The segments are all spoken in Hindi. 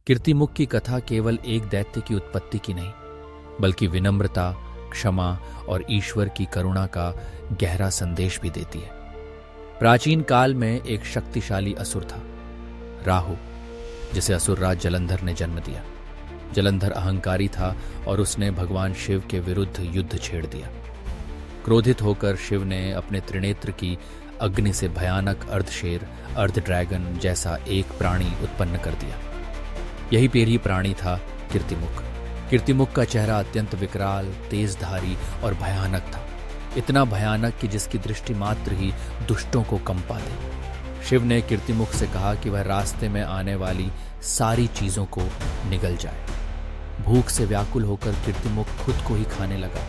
कीर्तिमुख की कथा केवल एक दैत्य की उत्पत्ति की नहीं, बल्कि विनम्रता, क्षमा और ईश्वर की करुणा का गहरा संदेश भी देती है। प्राचीन काल में एक शक्तिशाली असुर था, राहु, जिसे असुरराज जलंधर ने जन्म दिया। जलंधर अहंकारी था और उसने भगवान शिव के विरुद्ध युद्ध छेड़ दिया। क्रोधित होकर शिव ने अपने त्रिनेत्र की अग्नि से भयानक अर्धशेर, अर्ध ड्रैगन जैसा एक प्राणी उत्पन्न कर दिया। यही पेरी प्राणी था कीर्तिमुख। कीर्तिमुख का चेहरा अत्यंत विकराल, तेजधारी और भयानक था, इतना भयानक कि जिसकी दृष्टि मात्र ही दुष्टों को कंपा दे। शिव ने कीर्तिमुख से कहा कि वह रास्ते में आने वाली सारी चीजों को निगल जाए। भूख से व्याकुल होकर कीर्तिमुख खुद को ही खाने लगा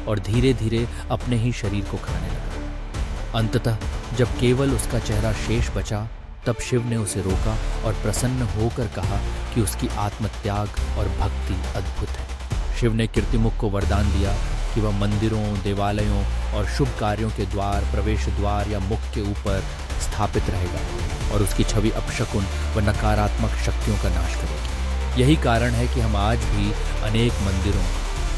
और धीरे धीरे अपने ही शरीर को खाने लगा। अंततः जब केवल उसका चेहरा शेष बचा, तब शिव ने उसे रोका और प्रसन्न होकर कहा कि उसकी आत्मत्याग और भक्ति अद्भुत है। शिव ने कीर्तिमुख को वरदान दिया कि वह मंदिरों, देवालयों और शुभ कार्यों के द्वार, प्रवेश द्वार या मुख के ऊपर स्थापित रहेगा और उसकी छवि अपशकुन व नकारात्मक शक्तियों का नाश करेगी। यही कारण है कि हम आज भी अनेक मंदिरों,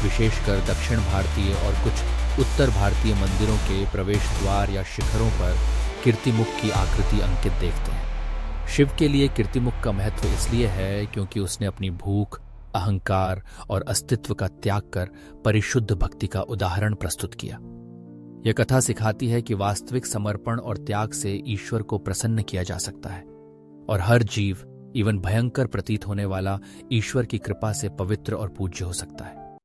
विशेषकर दक्षिण भारतीय और कुछ उत्तर भारतीय मंदिरों के प्रवेश द्वार या शिखरों पर कीर्तिमुख की आकृति अंकित देखते हैं। शिव के लिए कीर्तिमुख का महत्व इसलिए है क्योंकि उसने अपनी भूख, अहंकार और अस्तित्व का त्याग कर परिशुद्ध भक्ति का उदाहरण प्रस्तुत किया। यह कथा सिखाती है कि वास्तविक समर्पण और त्याग से ईश्वर को प्रसन्न किया जा सकता है और हर जीव, इवन भयंकर प्रतीत होने वाला, ईश्वर की कृपा से पवित्र और पूज्य हो सकता है।